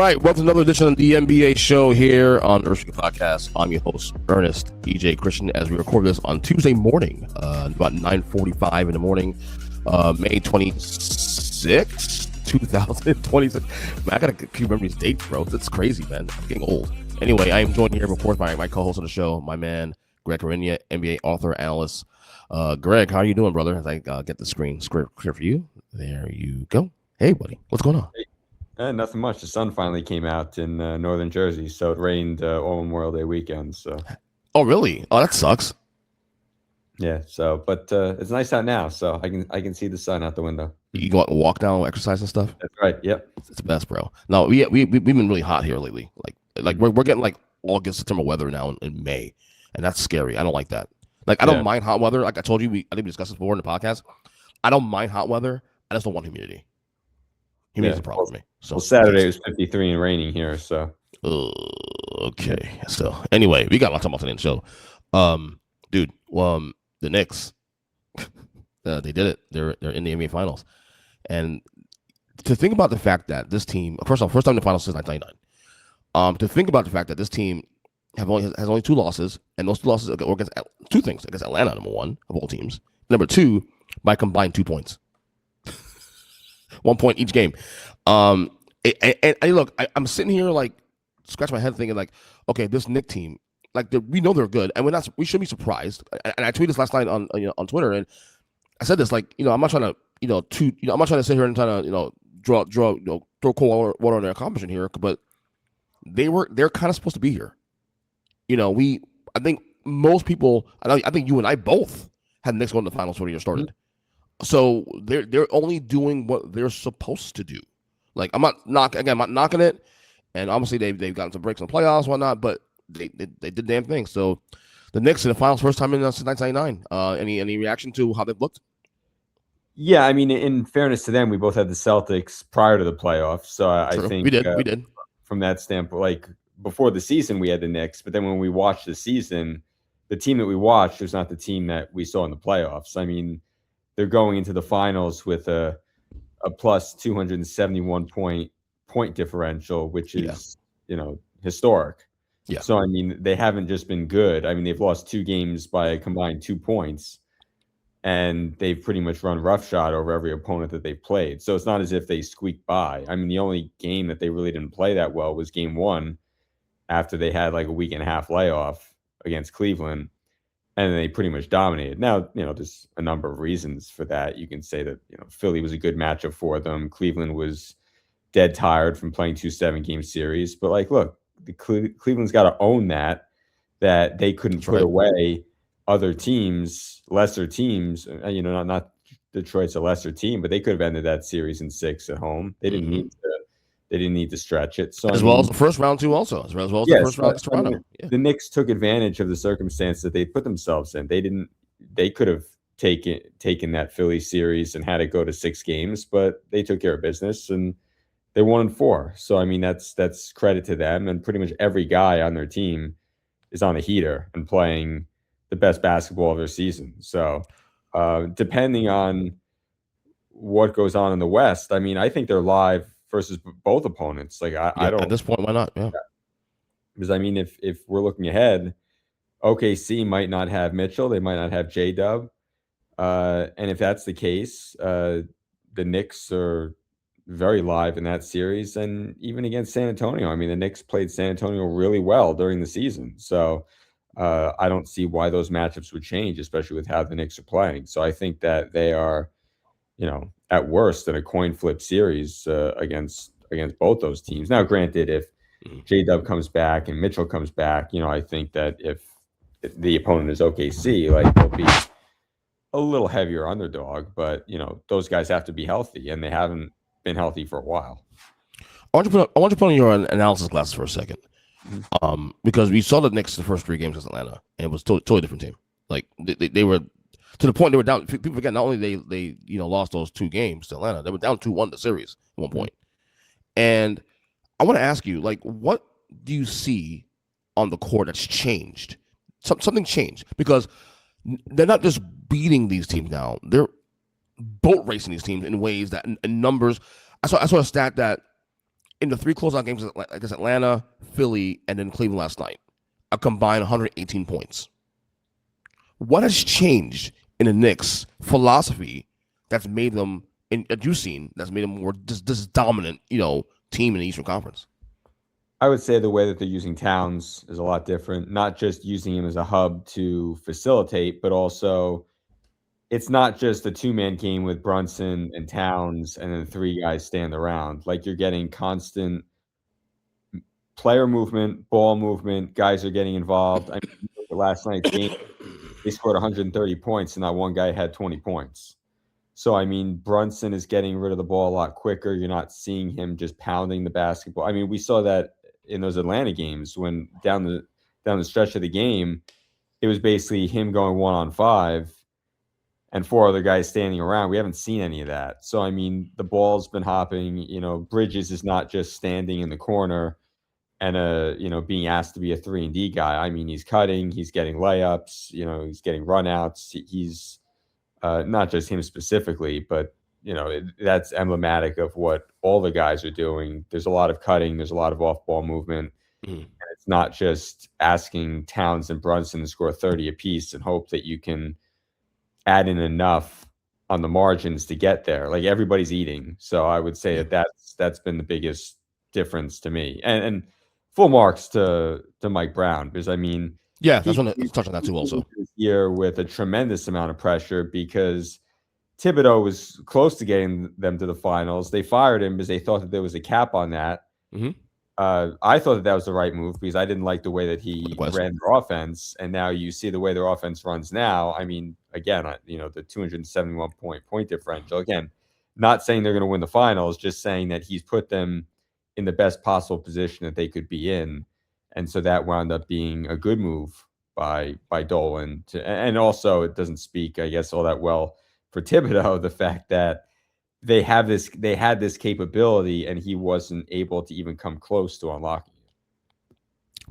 right, welcome to another edition of the NBA show here on Earnestly Podcast. I'm your host, Ernest, EJ Christian, as we record this on Tuesday morning, about 9:45 in the morning, May 26, 2026. Man, I gotta keep remembering these dates, bro. That's crazy, man. I'm getting old. Anyway, I am joined here, of course, by my co-host of the show, my man, Greg Hrinya, NBA author, analyst. Greg, how are you doing, brother? As I get the screen clear for you. There you go. Hey, buddy, what's going on? Nothing much. The sun finally came out in northern Jersey, so it rained all Memorial Day weekend. So. Oh, really? Oh, that sucks. Yeah. So, but it's nice out now, so I can see the sun out the window. You go out and walk down, exercise and stuff. That's right. Yep. It's the best, bro. No, we've been really hot here lately. Like we're getting like August, September weather now in May, and that's scary. I don't like that. Like I don't mind hot weather. Like I told you, I think we discussed this before in the podcast. I don't mind hot weather. I just don't want humidity. Humidity's a problem for me. So Saturday was 53 and raining here. So okay. So anyway, we got a lot to talk about today in the show. Dude, the Knicks, they did it. They're in the NBA Finals, and to think about the fact that this team, first time in the finals since 1999. To think about the fact that this team has only two losses, and those two losses are against two things: against Atlanta, number one of all teams; number two, by combined 2 points. 1 point each game. And look, I'm sitting here like scratching my head thinking like, okay, this Knicks team, like we know they're good, and we should be surprised. And I tweeted this last night on Twitter, and I said this like, I'm not trying to I'm not trying to sit here and try to draw throw cold water on their accomplishment here, but they're kind of supposed to be here. I think most people, I think you and I both had Knicks going to the finals when the year started. So they're only doing what they're supposed to do. Like I'm not knocking it, and obviously they've gotten some breaks in the playoffs, whatnot, but they did damn thing. So the Knicks in the finals first time since 1999. Any reaction to how they've looked? Yeah, I mean, in fairness to them, we both had the Celtics prior to the playoffs, so I think we did. From that standpoint, like before the season, we had the Knicks, but then when we watched the season, the team that we watched was not the team that we saw in the playoffs. I mean, they're going into the finals with a plus 271 point differential, which is historic. Yeah. So I mean, they haven't just been good. I mean, they've lost 2 games by a combined 2 points, and they've pretty much run roughshod over every opponent that they've played. So it's not as if they squeaked by. I mean, the only game that they really didn't play that well was game 1, after they had like a week and a half layoff against Cleveland. And they pretty much dominated. Now, there's a number of reasons for that. You can say that, Philly was a good matchup for them. Cleveland was dead tired from playing 2 7-game series. But, like, look, Cleveland's got to own that they couldn't put away other teams, lesser teams. Not Detroit's a lesser team, but they could have ended that series in 6 at home. They didn't need to. They didn't need to stretch it. So as well as the first round too, also as well as the first round against Toronto. The Knicks took advantage of the circumstance that they put themselves in. They could have taken that Philly series and had it go to 6 games, but they took care of business and they won in 4. So I mean, that's credit to them. And pretty much every guy on their team is on a heater and playing the best basketball of their season. So depending on what goes on in the West, I mean, I think they're live versus both opponents. Like I don't, at this point, why not? Yeah. Because I mean, if we're looking ahead, OKC might not have Mitchell, they might not have J-Dub. And if that's the case, the Knicks are very live in that series, and even against San Antonio. I mean, the Knicks played San Antonio really well during the season. So I don't see why those matchups would change, especially with how the Knicks are playing. So I think that they are, at worst, in a coin flip series against both those teams. Now, granted, if J-Dub comes back and Mitchell comes back, I think that if the opponent is OKC, like they'll be a little heavier underdog. But those guys have to be healthy, and they haven't been healthy for a while. I want to put on your analysis glasses for a second, because we saw the Knicks the first 3 games against Atlanta, and it was totally different team. Like they were. To the point they were down. People forget not only they lost those 2 games to Atlanta, they were down 2-1 the series at one point. And I want to ask you, like, what do you see on the court that's changed? Something changed, because they're not just beating these teams now; they're boat racing these teams in ways that, in numbers. I saw a stat that in the 3 closeout games against Atlanta, Philly, and then Cleveland last night, a combined 118 points. What has changed in the Knicks' philosophy that's made them, that you've seen, that's made them more this dominant, team in the Eastern Conference? I would say the way that they're using Towns is a lot different. Not just using him as a hub to facilitate, but also it's not just a two-man game with Brunson and Towns and then 3 guys stand around. Like, you're getting constant player movement, ball movement, guys are getting involved. I mean, last night's game, they scored 130 points, and not one guy had 20 points. So, I mean, Brunson is getting rid of the ball a lot quicker. You're not seeing him just pounding the basketball. I mean, we saw that in those Atlanta games when down the stretch of the game, it was basically him going 1-on-5 and 4 other guys standing around. We haven't seen any of that. So, I mean, the ball's been hopping. Bridges is not just standing in the corner and being asked to be a 3-and-D guy. I mean, he's cutting, he's getting layups, he's getting runouts. He's not just him specifically, but that's emblematic of what all the guys are doing. There's a lot of cutting, there's a lot of off-ball movement. Mm. And it's not just asking Towns and Brunson to score 30 apiece and hope that you can add in enough on the margins to get there. Like, everybody's eating. So I would say that's been the biggest difference to me. And full marks to Mike Brown, because I mean, yeah, that's want to touch on that too. Also, this year with a tremendous amount of pressure because Thibodeau was close to getting them to the finals. They fired him because they thought that there was a cap on that. Mm-hmm. I thought that was the right move because I didn't like the way that he ran their offense. And now you see the way their offense runs now. I mean, again, the 271 point differential. Again, not saying they're going to win the finals, just saying that he's put them in the best possible position that they could be in. And so that wound up being a good move by Dolan. And also, it doesn't speak, I guess, all that well for Thibodeau, the fact that they had this capability and he wasn't able to even come close to unlocking it.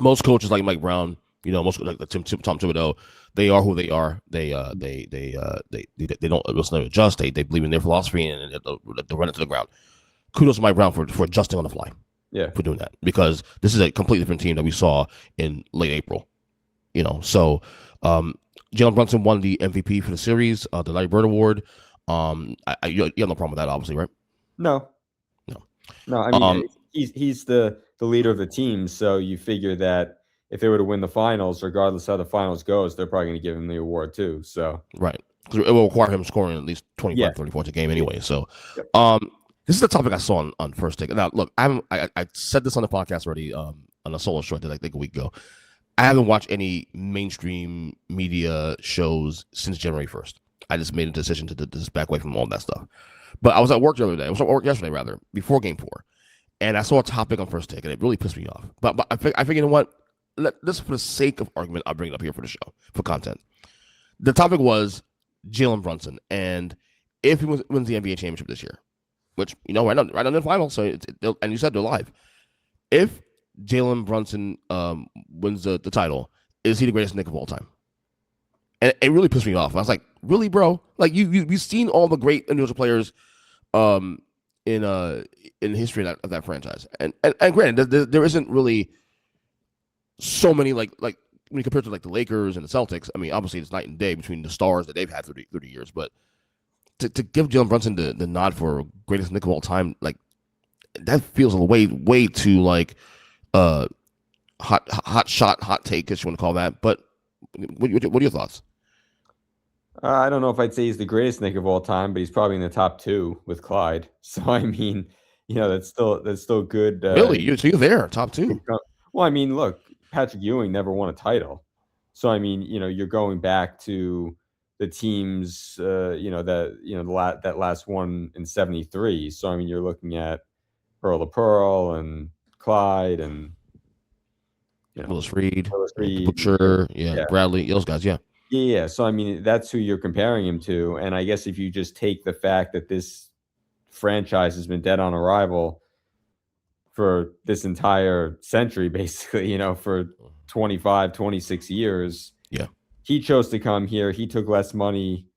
Most coaches like Mike Brown, most like Tom Thibodeau, they are who they are. They don't adjust. They believe in their philosophy and they run it to the ground. Kudos to Mike Brown for adjusting on the fly. Yeah, for doing that, because this is a completely different team that we saw in late April. So Jalen Brunson won the MVP for the series, the Larry Bird Award. You have no problem with that, obviously, right? No. I mean, he's the leader of the team, so you figure that if they were to win the finals, regardless how the finals goes, they're probably going to give him the award too. So right, because it will require him scoring at least 25, 30 points a game anyway. So, this is the topic I saw on First Take. Now, look, I said this on the podcast already on a solo show I did, I think, a week ago. I haven't watched any mainstream media shows since January 1st. I just made a decision to just back away from all that stuff. But I was at work the other day. I was at work yesterday, rather, before Game 4. And I saw a topic on First Take, and it really pissed me off. But I figured, you know what? This, for the sake of argument, I'll bring it up here for the show, for content. The topic was Jalen Brunson, and if he wins the NBA championship this year, which, right on the finals, so and you said they're live. If Jalen Brunson wins the title, is he the greatest Knick of all time? And it really pissed me off. I was like, really, bro? Like, you've seen all the great individual players in history of that franchise. And granted, there isn't really so many, like when you compare to like the Lakers and the Celtics. I mean, obviously it's night and day between the stars that they've had 30 years, but to give Jalen Brunson the nod for greatest Knick of all time, like, that feels way too like hot take, if you want to call that. But what are your thoughts? I don't know if I'd say he's the greatest Knick of all time, but he's probably in the top 2 with Clyde. So I mean, that's still good. Really, you're there, top 2. Well, I mean, look, Patrick Ewing never won a title, so I mean, you're going back to the teams, that last one in '73. So I mean, you're looking at Earl of Pearl and Clyde and Willis Reed, Butcher, Bradley, those guys, yeah. Yeah. So I mean, that's who you're comparing him to, and I guess if you just take the fact that this franchise has been dead on arrival for this entire century, basically, for 25, 26 years. Yeah. He chose to come here. He took less money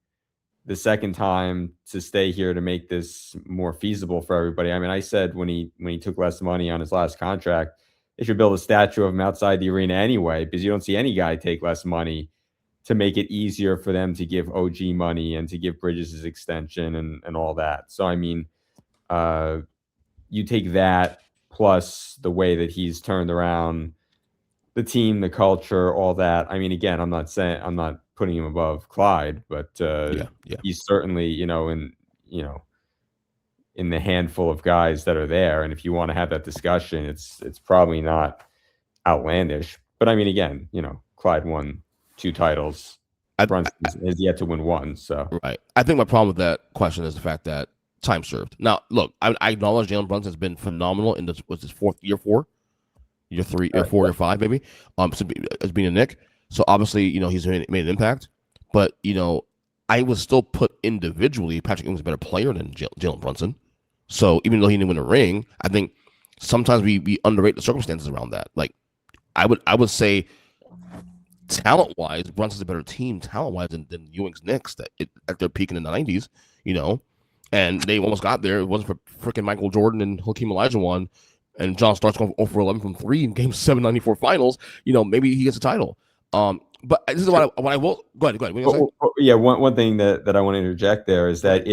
the second time to stay here to make this more feasible for everybody. I mean, I said when he took less money on his last contract, they should build a statue of him outside the arena anyway, because you don't see any guy take less money to make it easier for them to give OG money and to give Bridges his extension and all that. So I mean, you take that plus the way that he's turned around the team, the culture, all that. I mean, again, I'm not putting him above Clyde, but Yeah. he's certainly, in the handful of guys that are there. And if you want to have that discussion, it's probably not outlandish. But I mean, again, Clyde won 2 titles. Brunson has yet to win 1. So Right. I think my problem with that question is the fact that time served. Now, look, I acknowledge Jalen Brunson has been phenomenal in this. Was his year 4, year 3, year 4, year 5, maybe. As being a Knick. So obviously, he's made an impact. But I would still put individually Patrick Ewing's a better player than Jalen Brunson. So even though he didn't win a ring, I think sometimes we underrate the circumstances around that. Like I would say talent-wise, Brunson's a better team talent-wise than Ewing's Knicks at their peak in the 90s, and they almost got there. It wasn't for freaking Michael Jordan and Hakeem Olajuwon and John Starks going 0 for 11 from 3 in Game 7 94 finals. Maybe he gets a title. But this is what I will go ahead. Yeah, one thing that I want to interject there is that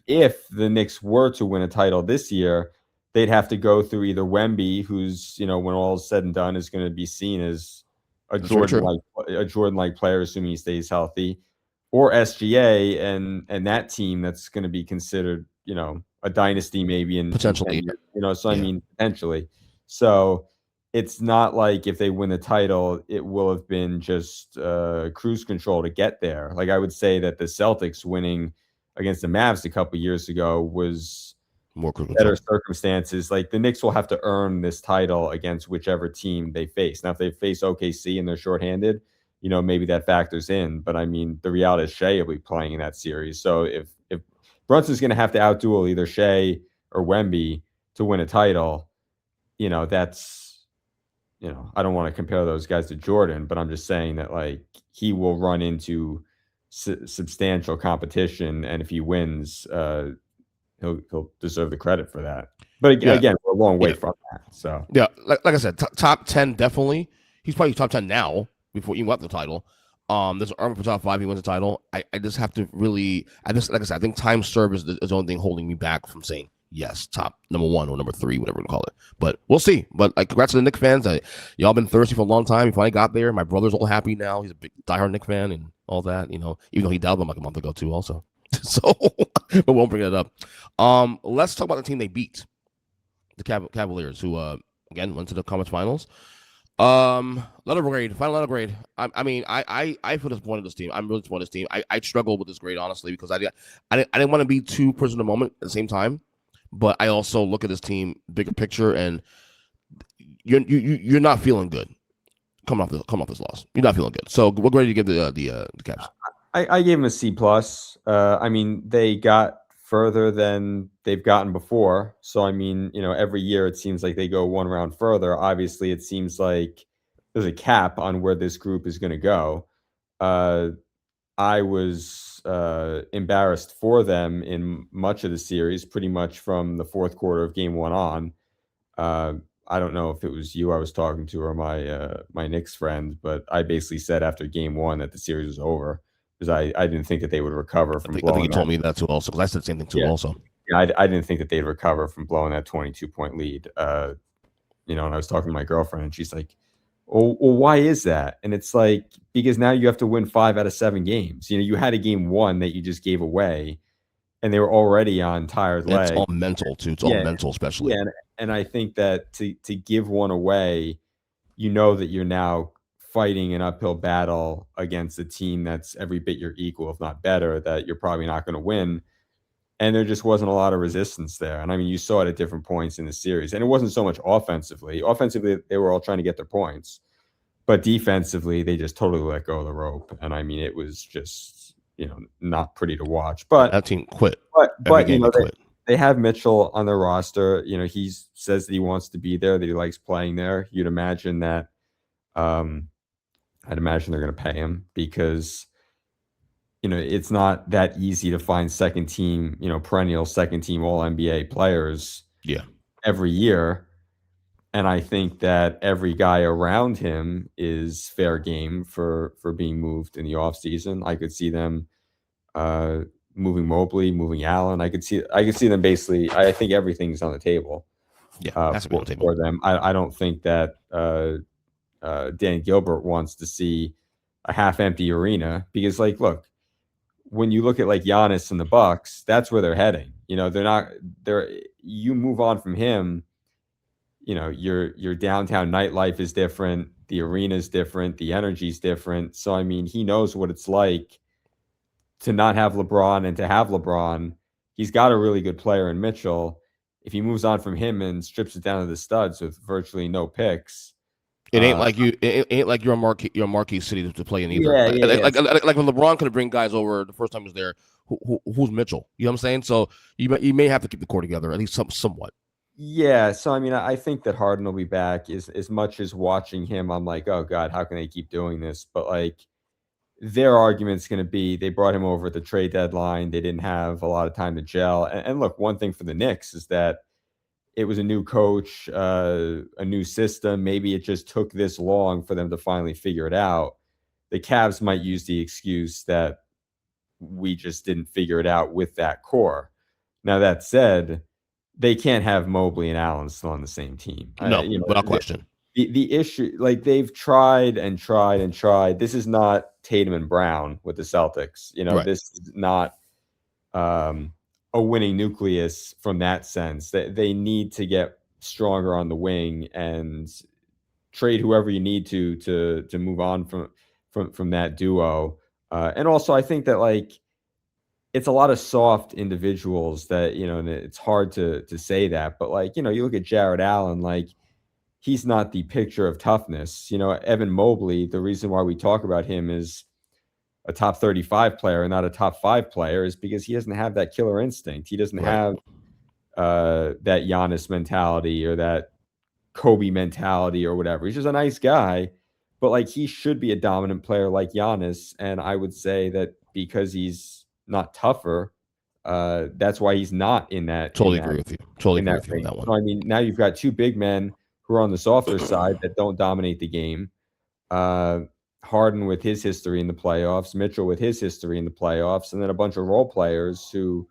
if the Knicks were to win a title this year, they'd have to go through either Wemby, who's when all is said and done is going to be seen as a Jordan-like player, assuming he stays healthy, or SGA and that team that's going to be considered a dynasty maybe in potentially I mean potentially. So it's not like if they win the title, it will have been just cruise control to get there. Like I would say that the Celtics winning against the Mavs a couple years ago was more better circumstances. Like the Knicks will have to earn this title against whichever team they face. Now, if they face OKC and they're shorthanded, maybe that factors in. But I mean, the reality is Shea will be playing in that series. So if Brunson's going to have to outduel either Shea or Wemby to win a title, that's. I don't want to compare those guys to Jordan, but I'm just saying that like he will run into substantial competition, and if he wins, he'll deserve the credit for that. But again, we're a long way from that. So yeah, like I said, top 10 definitely. He's probably top 10 now before he won the title. There's an argument for top 5. He wins the title. I just have to really. Like I said, I think time served is the only thing holding me back from saying yes, top number 1 or number 3, whatever we call it. But we'll see. But congrats to the Knicks fans. Y'all been thirsty for a long time. He finally got there. My brother's all happy now. He's a big diehard Knicks fan and all that. Even though he doubted them like a month ago too, also. So, but we won't bring it up. Let's talk about the team they beat, the Cavaliers, who again went to the conference finals. Letter grade, final letter grade. I mean, I feel disappointed in this team. I'm really disappointed in this team. I struggled with this grade honestly because I didn't want to be too prisoner of the moment at the same time. But I also look at this team bigger picture, and you're not feeling good coming off this loss. You're not feeling good. So what grade do you give the Cavs? I gave them a C+. I mean, they got further than they've gotten before. So I mean, every year it seems like they go one round further. Obviously, it seems like there's a cap on where this group is going to go. I was embarrassed for them in much of the series, pretty much from the fourth quarter of Game 1 on. I don't know if it was you I was talking to or my Knicks friend, but I basically said after Game 1 that the series was over because I didn't think that they would recover from blowing. I think you told me that too also because I said the same thing too also. Yeah, I didn't think that they'd recover from blowing that 22-point lead. And I was talking to my girlfriend and she's like, well, why is that? And it's like, because now you have to win 5 out of 7 games. You had a Game 1 that you just gave away, and they were already on tired legs. It's all mental too. It's all mental, especially. Yeah, and I think that to give one away, that you're now fighting an uphill battle against a team that's every bit your equal, if not better, that you're probably not going to win. And there just wasn't a lot of resistance there. And I mean, you saw it at different points in the series. And it wasn't so much offensively. Offensively, they were all trying to get their points. But defensively, they just totally let go of the rope. And I mean, it was just, not pretty to watch. But that team quit. But they have Mitchell on their roster. He says that he wants to be there, that he likes playing there. You'd imagine that I'd imagine they're going to pay him because it's not that easy to find second team, perennial second team All NBA players Yeah. every year. And I think that every guy around him is fair game for being moved in the offseason. I could see them uh, moving Mobley, moving Allen. I could see them basically. I think everything's on the table Yeah. Has to be on for the table. for them. I don't think that Dan Gilbert wants to see a half-empty arena because, like, look, when you look at like Giannis and the Bucks, that's where they're heading. They're not. They're You move on from him. Your downtown nightlife is different, the arena is different, the energy's different. So I mean, he knows what it's like to not have LeBron and to have LeBron. He's got a really good player in Mitchell. If he moves on from him and strips it down to the studs with virtually no picks, It ain't uh, like you're a marquee city to play in either. yeah, Like, yeah, yeah. like when LeBron could bring guys over the first time he was there. Who's Mitchell? You know what I'm saying? So you may have to keep the core together at least somewhat. Yeah, so I mean, I think that Harden will be back. As much as watching him, I'm like, oh God, how can they keep doing this? But like, their argument's going to be they brought him over at the trade deadline. They didn't have a lot of time to gel. And look, one thing for the Knicks is that it was a new coach, a new system. Maybe it just took this long for them to finally figure it out. The Cavs might use the excuse that we just didn't figure it out with that core. Now, that said, they can't have Mobley and Allen still on the same team. No, without question. The issue, like they've tried and tried and tried. This is not Tatum and Brown with the Celtics. Right. This is not a winning nucleus from that sense. That they need to get stronger on the wing and trade whoever you need to move on from that duo. And also, I think that like it's a lot of soft individuals that and it's hard to say that, but like you look at Jared Allen, like he's not the picture of toughness. Evan Mobley, the reason why we talk about him is a top 35 player and not a top 5 player is because he doesn't have that killer instinct. He doesn't Right. have that Giannis mentality or that Kobe mentality or whatever. He's just a nice guy, but like he should be a dominant player like Giannis. And I would say that because he's not tougher, that's why he's not in that. Totally agree with you. Totally In agree that with you on range. that one. So I mean, now you've got 2 big men who are on the softer side that don't dominate the game. Harden with his history in the playoffs, Mitchell with his history in the playoffs, and then a bunch of role players who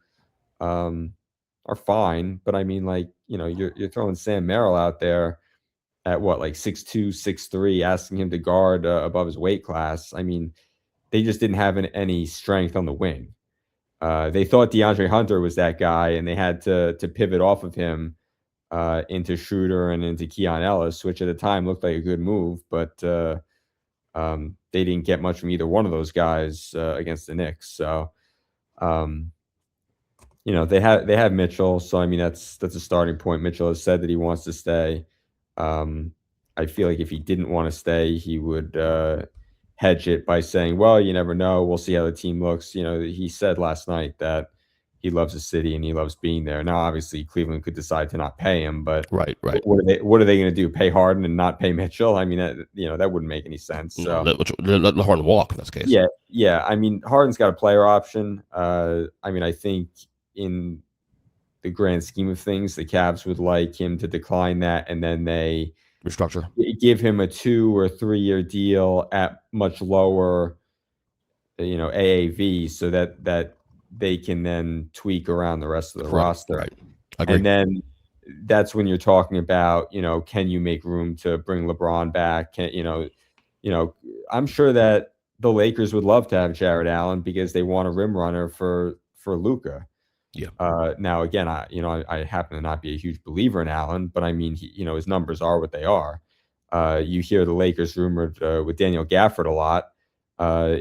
are fine. But I mean, like, you're throwing Sam Merrill out there at what, like 6'2", 6'3", asking him to guard above his weight class. I mean, they just didn't have any strength on the wing. They thought DeAndre Hunter was that guy, and they had to pivot off of him into Schroeder and into Keon Ellis, which at the time looked like a good move, but they didn't get much from either one of those guys against the Knicks. So, they have Mitchell. So I mean, that's a starting point. Mitchell has said that he wants to stay. I feel like if he didn't want to stay, he would hedge it by saying, "Well, you never know. We'll see how the team looks." He said last night that he loves the city and he loves being there. Now, obviously, Cleveland could decide to not pay him, but Right. what are they going to do? Pay Harden and not pay Mitchell? I mean, that wouldn't make any sense. So Let Harden walk in this case. yeah. I mean, Harden's got a player option. I mean, I think in the grand scheme of things, the Cavs would like him to decline that, and then they Restructure. give him a 2 or 3 year deal at much lower, AAV, so that they can then tweak around the rest of the roster. Right. I agree. And then that's when you're talking about, can you make room to bring LeBron back? I'm sure that the Lakers would love to have Jared Allen because they want a rim runner for Luka. Yeah. Now again, I happen to not be a huge believer in Allen, but I mean, his numbers are what they are. You hear the Lakers rumored with Daniel Gafford a lot.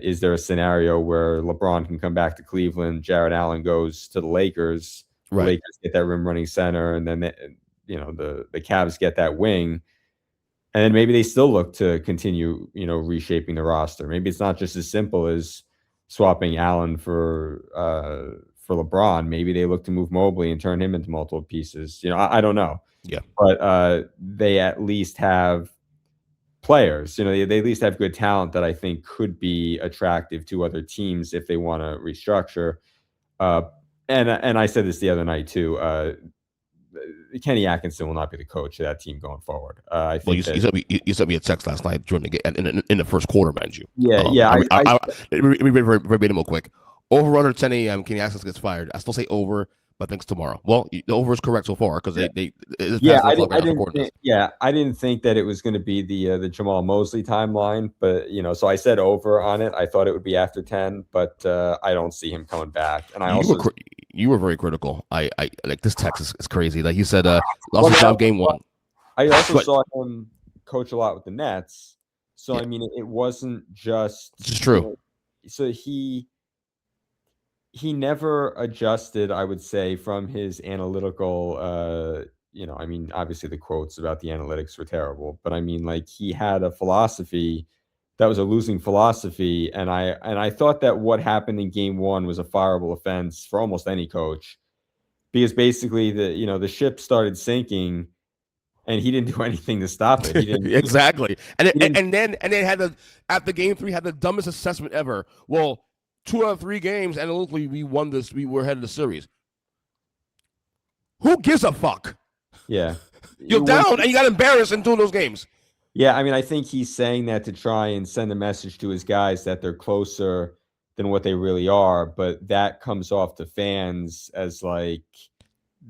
Is there a scenario where LeBron can come back to Cleveland, Jared Allen goes to the Lakers, Right. the Lakers get that rim running center, and then the Cavs get that wing, and then maybe they still look to continue reshaping the roster. Maybe it's not just as simple as swapping Allen for LeBron. Maybe they look to move Mobley and turn him into multiple pieces. I don't know. Yeah. But they at least have players. They at least have good talent that I think could be attractive to other teams if they want to restructure. And I said this the other night too. Kenny Atkinson will not be the coach of that team going forward. I think you sent me a text last night during the game in the first quarter, mind you. Yeah. Let me read verbatim real quick. Over under 10 a.m. Kenny Atkinson gets fired. I still say over, but thanks tomorrow. Well, the over is correct so far because I didn't think that it was going to be the Jamal Mosley timeline, but so I said over on it. I thought it would be after 10, but I don't see him coming back. And you were very critical. I like this text is crazy. Like you said, lost his job game 1. I also saw him coach a lot with the Nets, so I mean it wasn't just. It's true. So he never adjusted, I would say, from his analytical, I mean, obviously the quotes about the analytics were terrible, but I mean, like, he had a philosophy that was a losing philosophy. And I thought that what happened in game 1 was a fireable offense for almost any coach, because basically the ship started sinking and he didn't do anything to stop it. He didn't, exactly. And then had after game 3 had the dumbest assessment ever. Well, 2 out of 3 games, analytically, we won this. We were ahead of the series. Who gives a fuck? Yeah. You're down and you got embarrassed in 2 of those games. Yeah, I mean, I think he's saying that to try and send a message to his guys that they're closer than what they really are, but that comes off to fans as like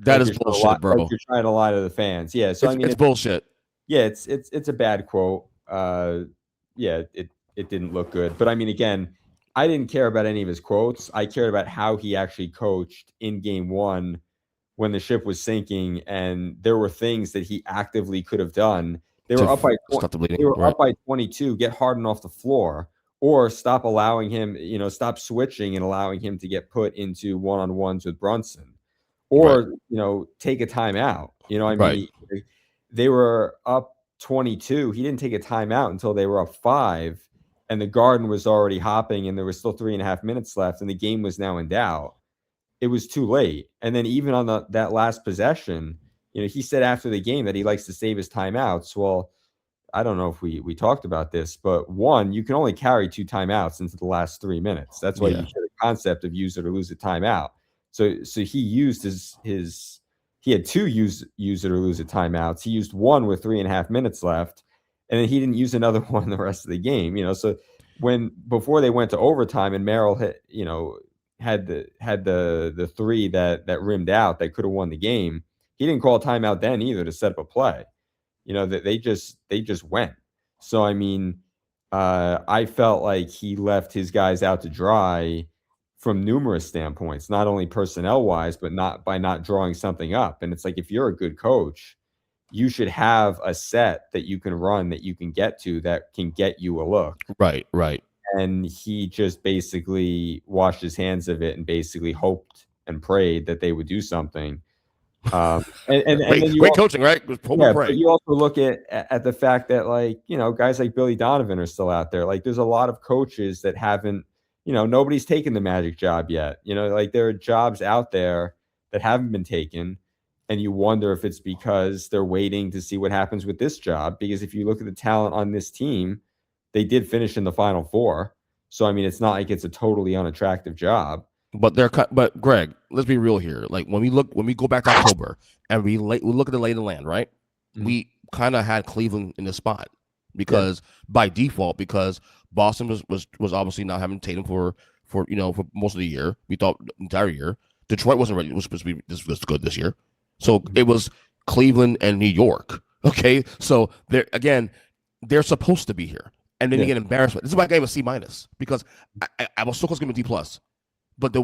that is bullshit, bro. Like you're trying to lie to the fans. Yeah, so it's bullshit. Yeah, it's a bad quote. Yeah, it didn't look good. But I mean, again, I didn't care about any of his quotes. I cared about how he actually coached in game 1 when the ship was sinking, and there were things that he actively could have done. They were up by up by 22. Get Harden off the floor, or stop allowing him. Stop switching and allowing him to get put into one-on-ones with Brunson, or take a timeout. I mean, they were up 22. He didn't take a timeout until they were up 5, and the Garden was already hopping, and there was still 3.5 minutes left, and the game was now in doubt. It was too late. And then even on that last possession, he said after the game that he likes to save his timeouts. Well, I don't know if we talked about this, but 1, you can only carry 2 timeouts into the last 3 minutes. That's why you hear the concept of use it or lose a timeout. So he used he had 2 use it or lose it timeouts. He used 1 with 3.5 minutes left, and then he didn't use another one the rest of the game. So before they went to overtime and Merrill had the 3 that rimmed out that could have won the game, he didn't call a timeout then either to set up a play. That they just went. So I mean, I felt like he left his guys out to dry from numerous standpoints, not only personnel wise, but not by not drawing something up. And it's like, if you're a good coach, you should have a set that you can run, that you can get to, that can get you a look. Right. And he just basically washed his hands of it and basically hoped and prayed that they would do something. And then great coaching, right? But you also look at the fact that guys like Billy Donovan are still out there. Like, there's a lot of coaches that haven't, nobody's taken the Magic job yet. Like, there are jobs out there that haven't been taken, and you wonder if it's because they're waiting to see what happens with this job. Because if you look at the talent on this team, they did finish in the Final 4. So I mean, it's not like it's a totally unattractive job. But Greg, let's be real here. Like, when we go back to October and we look at the lay of the land, right? Mm-hmm. We kind of had Cleveland in the spot because by default, because Boston was obviously not having Tatum for most of the year. We thought the entire year. Detroit wasn't ready. It was supposed to be this was good this year. So it was Cleveland and New York. Okay, so they're supposed to be here, and then you get embarrassment. This is why I gave a C- because I was so close to giving a D+. But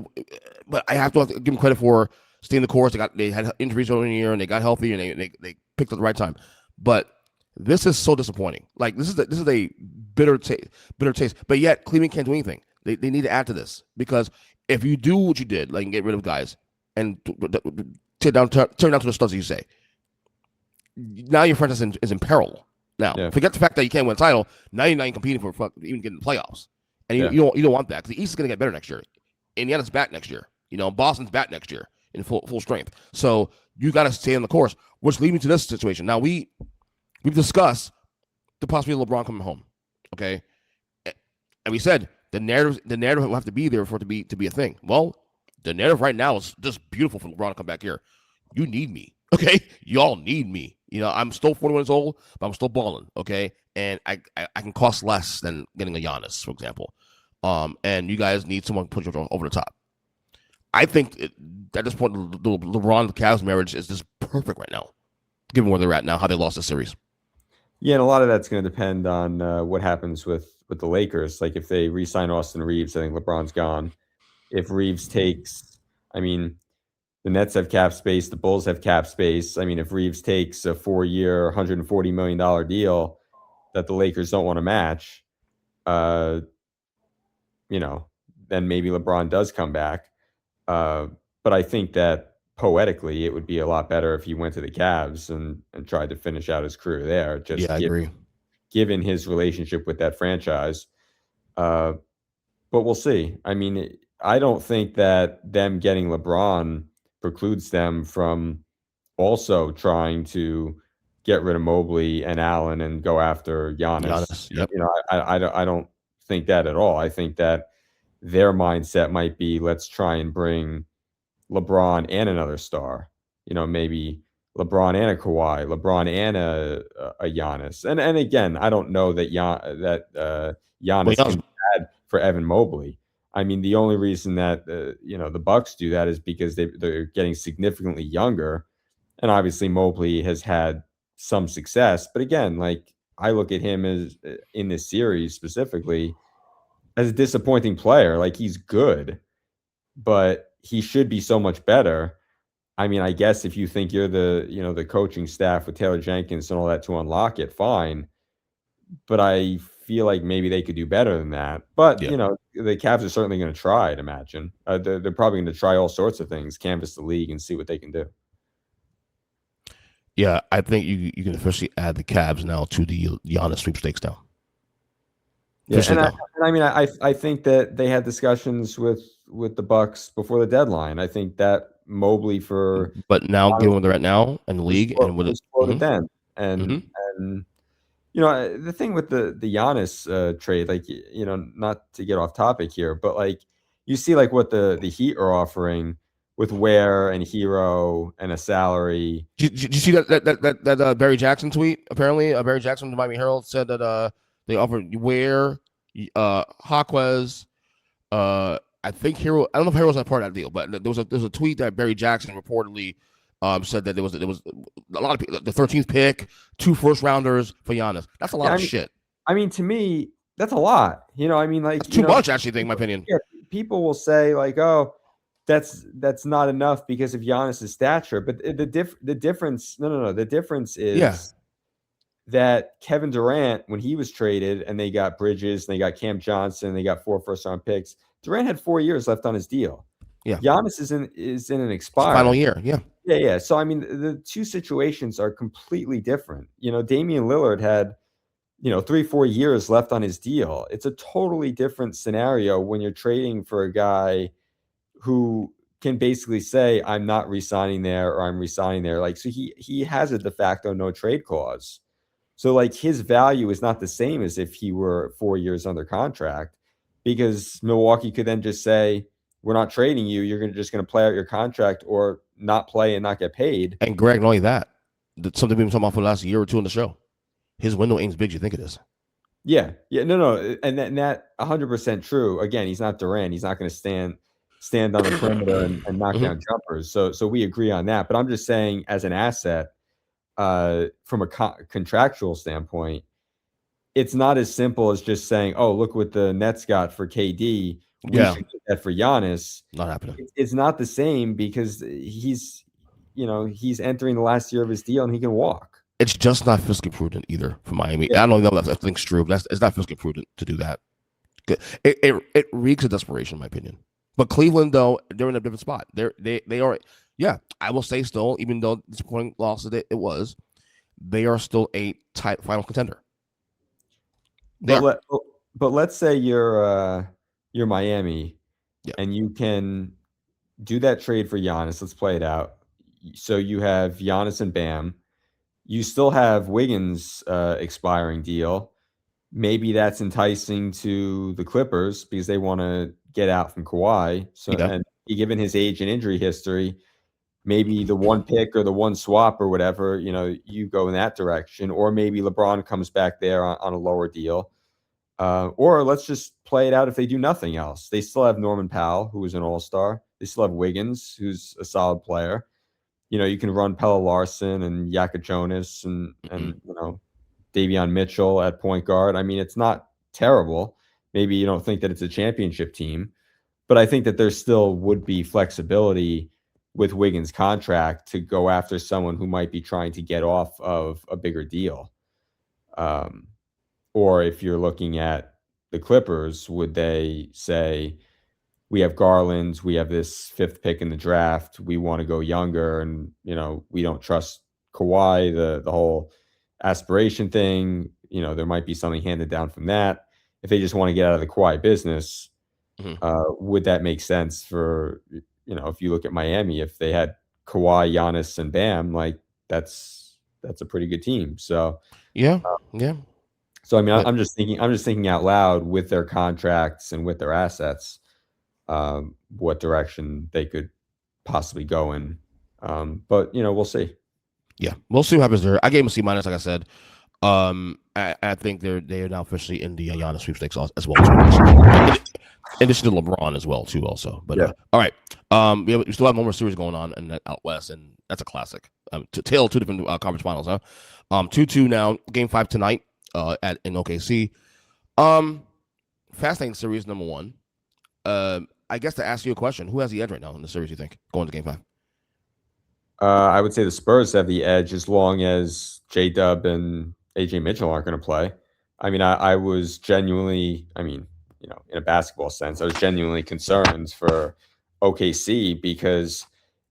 I have to give them credit for staying the course. They had injuries early in the year, and they got healthy, and they picked at the right time. But this is so disappointing. Like, this is a bitter taste. But yet Cleveland can't do anything. They need to add to this, because if you do what you did, like, get rid of guys and turn down to the studs, as you say, now your franchise is in peril. Now, forget the fact that you can't win a title. Now you're not even competing for even getting the playoffs, and you don't want that, because the East is going to get better next year. Indiana's back next year. Boston's back next year in full strength. So you got to stay on the course, which leads me to this situation. Now we've discussed the possibility of LeBron coming home. Okay, and we said the narrative will have to be there for it to be a thing. Well, the narrative right now is just beautiful for LeBron to come back here. You need me, okay? Y'all need me. I'm still 41 years old, but I'm still balling, okay? And I can cost less than getting a Giannis, for example. And you guys need someone to put you over the top. I think at this point, the LeBron Cavs marriage is just perfect right now, given where they're at now, how they lost the series. Yeah, and a lot of that's going to depend on what happens with the Lakers. Like if they re-sign Austin Reeves, I think LeBron's gone. If Reeves takes, I mean, the Nets have cap space, the Bulls have cap space. I mean, if Reeves takes a 4-year, $140 million deal that the Lakers don't want to match, uh, then maybe LeBron does come back. But I think that poetically, it would be a lot better if he went to the Cavs and tried to finish out his career there, Yeah, just I agree. given his relationship with that franchise. Uh, but we'll see. I mean, I don't think that them getting LeBron precludes them from also trying to get rid of Mobley and Allen and go after Giannis. Giannis, yep. I don't think that at all. I think that their mindset might be, let's try and bring LeBron and another star. Maybe LeBron and a Kawhi, LeBron and a Giannis. And again, I don't know that Well, Giannis Giannis, can be bad for Evan Mobley. I mean, the only reason that the Bucks do that is because they're getting significantly younger, and obviously Mobley has had some success. But again, like I look at him as in this series specifically as a disappointing player. Like he's good, but he should be so much better. I mean, I guess if you think you're the coaching staff with Taylor Jenkins and all that to unlock it, fine. But I feel like maybe they could do better than that. But, yeah, the Cavs are certainly going to try, I'd imagine. They're probably going to try all sorts of things, canvass the league and see what they can do. yeah. I think you can officially add the Cavs now to the Giannis sweepstakes now. Yeah, Officially now. I mean, I think that they had discussions with the Bucks before the deadline. I think that Mobley for But now, given where they're at now in the league, and with it, was quoted then. And mhm. and the thing with the Giannis trade, like not to get off topic here, but like you see like what the Heat are offering with Ware and Hero and a salary. Did you see that Barry Jackson tweet? Apparently, Barry Jackson, the Miami Herald, said that they offered Ware, Hawkes, I think Hero. I don't know if Hero's not part of that deal, but there's a tweet that Barry Jackson reportedly said that there was a lot of people, the 13th pick, 2 first rounders for Giannis. That's a lot of shit. I mean, to me, that's a lot. I mean, like That's too much, actually. In my opinion. Yeah, people will say like, "Oh, that's not enough because of Giannis's stature." But the difference, no. The difference Yeah, is that Kevin Durant, when he was traded, and they got Bridges, and they got Cam Johnson, they got 4 first-round picks. Durant had 4 years left on his deal. yeah. Giannis is in an It's the final expiring. year. Yeah, Yeah. So I mean, the two situations are completely different. Damian Lillard had 3-4 years left on his deal. It's a totally different scenario when you're trading for a guy who can basically say, I'm not resigning there or I'm resigning there. Like, so he has a de facto no trade clause. So like his value is not the same as if he were 4 years under contract, because Milwaukee could then just say, we're not trading you. You're just going to play out your contract or not play and not get paid. and Greg, not only that, something we've been talking about for the last year or two on the show. His window ain't as big as you think it is. Yeah. No. And that 100% true. Again, he's not Durant. He's not going to stand on the perimeter and knock down jumpers. So we agree on that. But I'm just saying, as an asset, from a contractual standpoint, it's not as simple as just saying, "Oh, look what the Nets got for KD. We Yeah, should get that for Giannis." not happening. It's not the same because he's entering the last year of his deal and he can walk. It's just not fiscally prudent either for Miami. Yeah. I don't know if I think it's true, but it's not fiscally prudent to do that. It reeks of desperation, in my opinion. But Cleveland, though, they're in a different spot. They are. Yeah, I will say still, even though disappointing loss that it was, they are still a tight final contender. But let's say you're Miami, Yeah. and you can do that trade for Giannis. Let's play it out. So you have Giannis and Bam. You still have Wiggins' expiring deal. Maybe that's enticing to the Clippers because they want to get out from Kawhi. So, Yeah. and given his age and injury history, maybe the one pick or the one swap or whatever, you go in that direction, or maybe LeBron comes back there on a lower deal. Or let's just play it out if they do nothing else. They still have Norman Powell, who is an all-star. They still have Wiggins, who's a solid player. You can run Pella Larson and Yaka Jonas and Davion Mitchell at point guard. I mean, it's not terrible. Maybe you don't think that it's a championship team, but I think that there still would be flexibility with Wiggins' contract to go after someone who might be trying to get off of a bigger deal. Or if you're looking at the Clippers, would they say, we have Garland, we have this 5th pick in the draft, we want to go younger, and we don't trust Kawhi, the whole aspiration thing, there might be something handed down from that. If they just want to get out of the Kawhi business, would that make sense for, if you look at Miami, if they had Kawhi, Giannis, and Bam, like that's a pretty good team. So Yeah. Yeah. I mean, But I'm just thinking out loud with their contracts and with their assets, what direction they could possibly go in. But we'll see. yeah, we'll see what happens there. I gave him a C minus, like I said. I think they are now officially in the Giannis sweepstakes as well too. In addition to LeBron as well too, also. But Yeah. all right, we still have one more series going on in out west, and that's a classic. Tale of two different conference finals, huh? 2-2 now. Game 5 tonight in OKC. Fascinating series number 1. I guess to ask you a question, who has the edge right now in the series? You think going to Game 5? I would say the Spurs have the edge as long as J-Dub and AJ Mitchell aren't going to play. I mean, I was genuinely, in a basketball sense, I was genuinely concerned for OKC because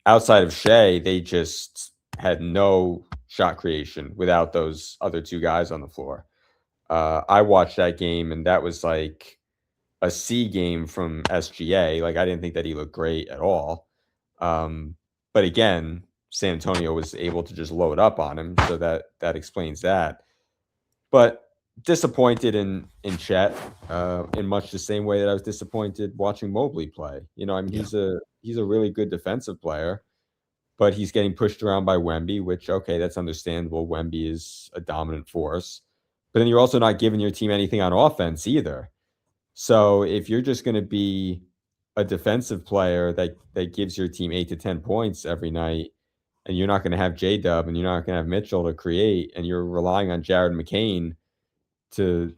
outside of Shea, they just had no shot creation without those other 2 guys on the floor. I watched that game, and that was like a C game from SGA. Like, I didn't think that he looked great at all. But again, San Antonio was able to just load up on him, so that explains that. But disappointed in Chet, in much the same way that I was disappointed watching Mobley play. He's a really good defensive player, but he's getting pushed around by Wemby, which, okay, that's understandable. Wemby is a dominant force. But then you're also not giving your team anything on offense either. So if you're just going to be a defensive player that gives your team 8 to 10 points every night, and you're not going to have J-Dub and you're not going to have Mitchell to create, and you're relying on Jared McCain to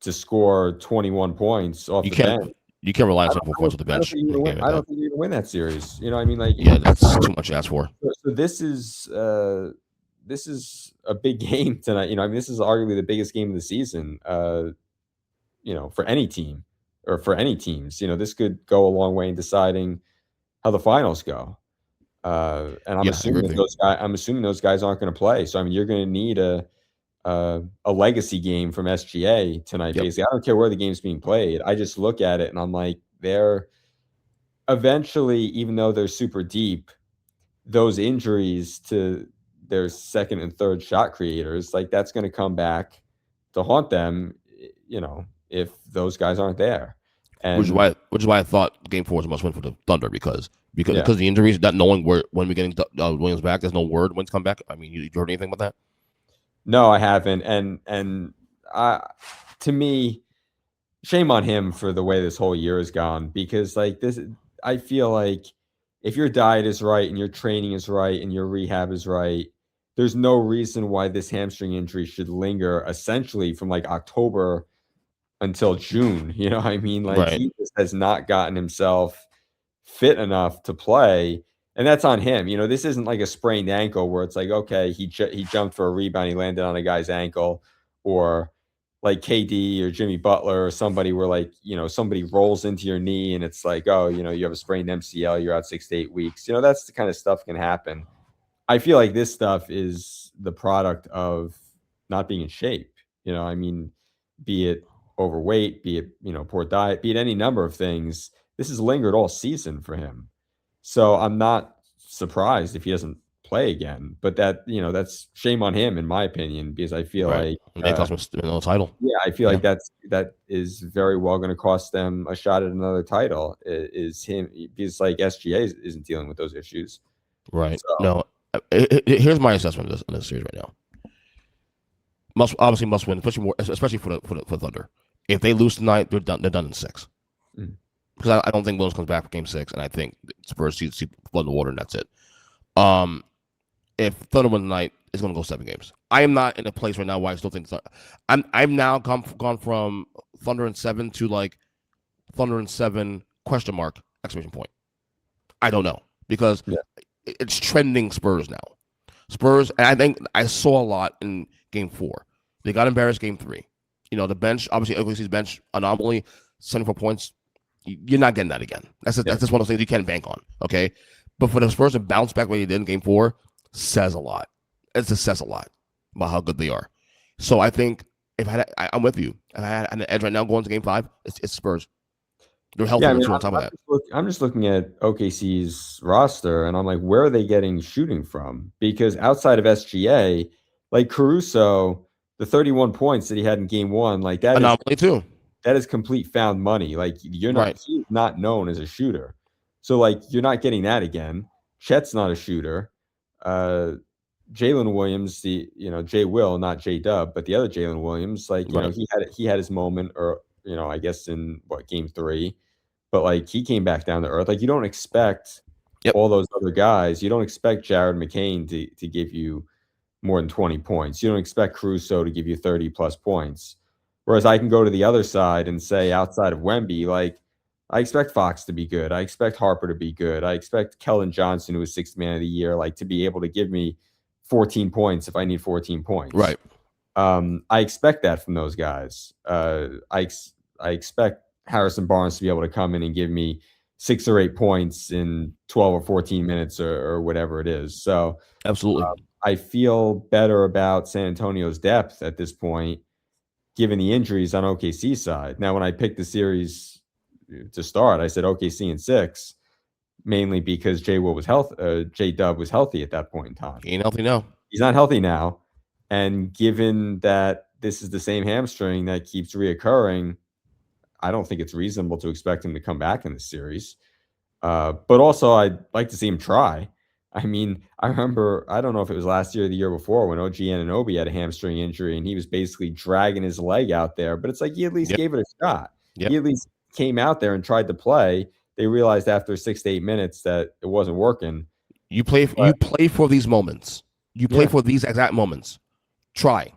score 21 points off the bench. You can't rely on 24 points with the bench. I don't think you're going to win that series. Yeah, that's too much to ask for. So this is a big game tonight. This is arguably the biggest game of the season. For any team or for any teams, this could go a long way in deciding how the finals go. And I'm assuming those guys aren't going to play. So you're going to need a legacy game from SGA tonight. Yep. Basically, I don't care where the game's being played. I just look at it and I'm like, they're eventually, even though they're super deep, those injuries to their second and third shot creators, like that's going to come back to haunt them, if those guys aren't there. And which is why I thought Game 4 was a must win for the Thunder because of the injuries, not knowing when we're getting Williams back. There's no word when to come back. I mean, you heard anything about that? No, I haven't. And to me, shame on him for the way this whole year has gone, because like this, I feel like if your diet is right and your training is right and your rehab is right, there's no reason why this hamstring injury should linger essentially from like October until June. You know what I mean? Like Right. he just has not gotten himself fit enough to play. And that's on him. This isn't like a sprained ankle where it's like, okay, he jumped for a rebound, he landed on a guy's ankle, or like KD or Jimmy Butler or somebody where like, somebody rolls into your knee and it's like, oh, you have a sprained MCL, you're out 6 to 8 weeks. That's the kind of stuff can happen. I feel like this stuff is the product of not being in shape. Be it overweight, be it, poor diet, be it any number of things. This has lingered all season for him. So I'm not surprised if he doesn't play again. But that's shame on him, in my opinion, because I feel Right. like And they cost him a title. yeah, I feel Yeah. like that is very well going to cost them a shot at another title. Is him because like SGA isn't dealing with those issues. Right. So No. Here's my assessment of this series right now. Must win, especially for the Thunder. If they lose tonight, they're done. They're done in 6. Mhm. Because I don't think Williams comes back for Game 6, and I think Spurs see blood in the water, and that's it. If Thunder win tonight, it's going to go 7 games. I am not in a place right now where I still think I'm now gone from Thunder in 7 to like Thunder in 7 ? Exclamation point. I don't know because it's trending Spurs now. Spurs, and I think I saw a lot in Game 4. They got embarrassed Game 3. The bench, obviously, OKC's bench anomaly, 74 points. You're not getting that again. That's just one of those things you can't bank on. Okay, but for the Spurs to bounce back what they did in Game 4 says a lot. It just says a lot about how good they are. So I think I'm with you. If I had an edge right now going to Game 5, it's Spurs. They're healthy on top of that. I'm just looking at OKC's roster, and I'm like, where are they getting shooting from? Because outside of SGA, like Caruso, the 31 points that he had in Game 1, like that anomaly too. That is complete found money. Like he's not known as a shooter, so like you're not getting that again. Chet's not a shooter. Jalen Williams, J Will, not J Dub, but the other Jalen Williams, like he had his moment, or I guess in Game 3. But like he came back down to earth. Like you don't expect all those other guys. You don't expect Jared McCain to give you more than 20 points. You don't expect Caruso to give you 30 plus points. Whereas I can go to the other side and say, outside of Wemby, like I expect Fox to be good. I expect Harper to be good. I expect Keldon Johnson, who was 6th man of the year, like to be able to give me 14 points if I need 14 points. Right. I expect that from those guys. I expect Harrison Barnes to be able to come in and give me 6 or 8 points in 12 or 14 minutes or whatever it is. So absolutely, I feel better about San Antonio's depth at this point, given the injuries on OKC's side. Now, when I picked the series to start, I said OKC in 6, mainly because J Dub was healthy at that point in time. He ain't healthy now. He's not healthy now. And given that this is the same hamstring that keeps reoccurring, I don't think it's reasonable to expect him to come back in this series. But also, I'd like to see him try. I mean, I remember, I don't know if it was last year or the year before, when OG Anunoby had a hamstring injury and he was basically dragging his leg out there. But it's like he at least gave it a shot. He at least came out there and tried to play. They realized after 6 to 8 minutes that it wasn't working. You play for these moments. You play for these exact moments. Try.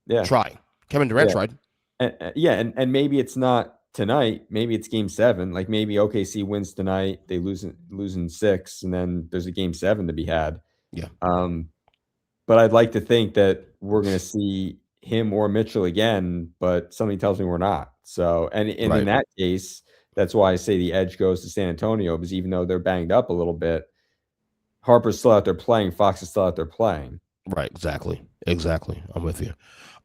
Yeah. Try. Kevin Durant tried. And maybe it's not tonight. Maybe it's Game 7. Like maybe OKC wins tonight. They lose in 6, and then there's a Game 7 to be had. Yeah. But I'd like to think that we're going to see him or Mitchell again, but something tells me we're not. So, and in that case, that's why I say the edge goes to San Antonio, because even though they're banged up a little bit, Harper's still out there playing. Fox is still out there playing. Right. Exactly. I'm with you.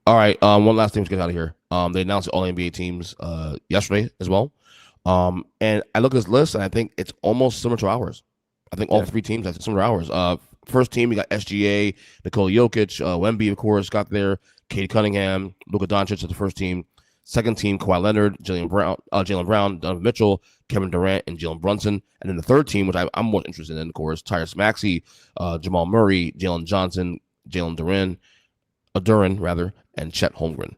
All right. One last thing to get out of here. They announced the All NBA teams yesterday as well. And I look at this list and I think it's almost similar to ours. I think all 3 teams have similar hours. First team, we got SGA, Nikola Jokic, Wemby, of course, got there. Cade Cunningham, Luka Doncic at the first team. Second team, Kawhi Leonard, Jaylen Brown, Donovan Mitchell, Kevin Durant, and Jalen Brunson. And then the third team, which I'm more interested in, of course, Tyrese Maxey, Jamal Murray, Jalen Johnson, Jalen Duren, and Chet Holmgren.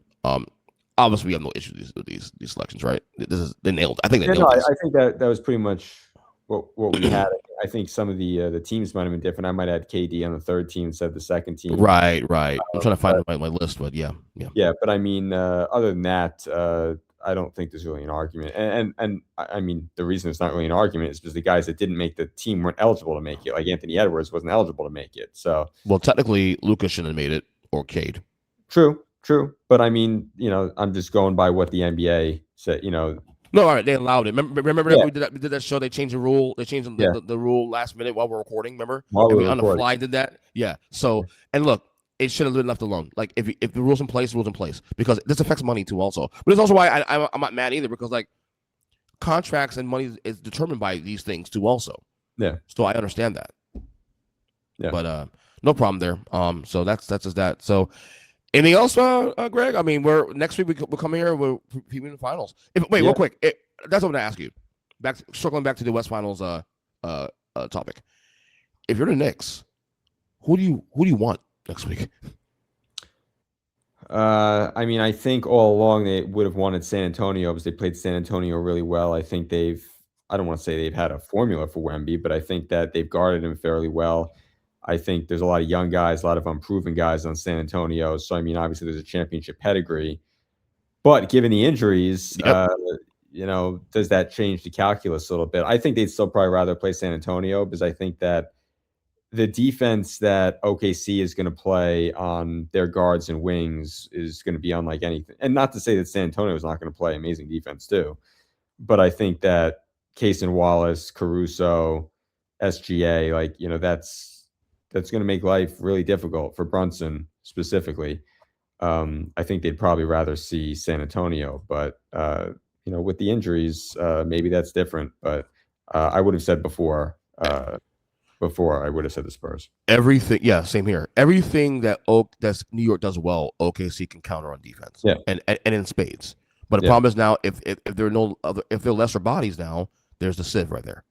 Obviously, we have no issues with these selections, right? They nailed. I think they nailed. I think that was pretty much what we had. I think some of the teams might have been different. I might add KD on the third team instead of the second team. Right. I'm trying to find my list, but yeah. But I mean, other than that, I don't think there's really an argument. And I mean, the reason it's not really an argument is because the guys that didn't make the team weren't eligible to make it. Like Anthony Edwards wasn't eligible to make it. So, well, technically, Luka shouldn't have made it, or Cade. True. But I mean, I'm just going by what the NBA said. No, all right, they allowed it. Remember that we did that show? They changed the rule. They changed the rule last minute while we're recording. Remember? On the fly did that. Yeah. So, and look, it should have been left alone. Like if the rules in place, because this affects money too, also. But it's also why I'm not mad either, because like contracts and money is determined by these things too, also. Yeah. So I understand that. Yeah. But no problem there. So that's just that. So anything else, Greg? I mean, we're next week we'll come here. We're previewing the finals. Wait, real quick. That's what I'm gonna ask you. Circling back to the West Finals topic. If you're the Knicks, who do you want next week? I mean, I think all along they would have wanted San Antonio because they played San Antonio really well. I think I don't want to say they've had a formula for Wemby, but I think that they've guarded him fairly well. I think there's a lot of young guys, a lot of unproven guys on San Antonio. So, I mean, obviously there's a championship pedigree. But given the injuries, does that change the calculus a little bit? I think they'd still probably rather play San Antonio because I think that the defense that OKC is going to play on their guards and wings is going to be unlike anything. And not to say that San Antonio is not going to play amazing defense too, but I think that Case and Wallace, Caruso, SGA, that's going to make life really difficult for Brunson specifically. I think they'd probably rather see San Antonio, but with the injuries, maybe that's different. But I would have said before I would have said the Spurs. Everything, yeah, same here. Everything that that's New York does well, OKC can counter on defense. Yeah, and in spades. But the problem is now if there are if there are lesser bodies now, there's the sieve right there.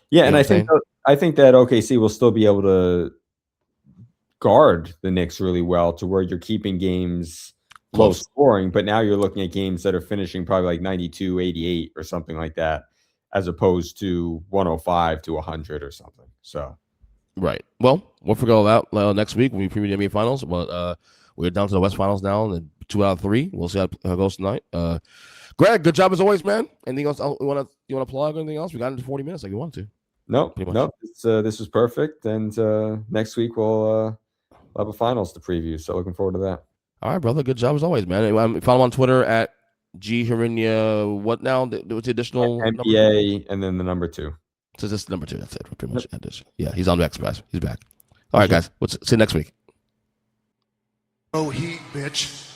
Yeah, and I think that OKC will still be able to guard the Knicks really well to where you're keeping games low scoring, but now you're looking at games that are finishing probably like 92, 88 or something like that, as opposed to 105 to 100 or something. So, right. Well, we'll figure all that next week when we preview the NBA Finals. But we're down to the West Finals now, and 2 out of 3. We'll see how it goes tonight. Greg, good job as always, man. Anything else you want to plug? Or anything else? We got into 40 minutes like you wanted to. Nope. This was perfect, and next week we'll have a finals to preview. So looking forward to that. All right, brother. Good job as always, man. Follow him on Twitter at Hrinya. What now? What's the additional NBA number? And then the number 2. So this is number 2. That's it. Pretty much. Yeah, he's on the X-Press. He's back. All right, guys. We'll see you next week. Oh, heat, bitch.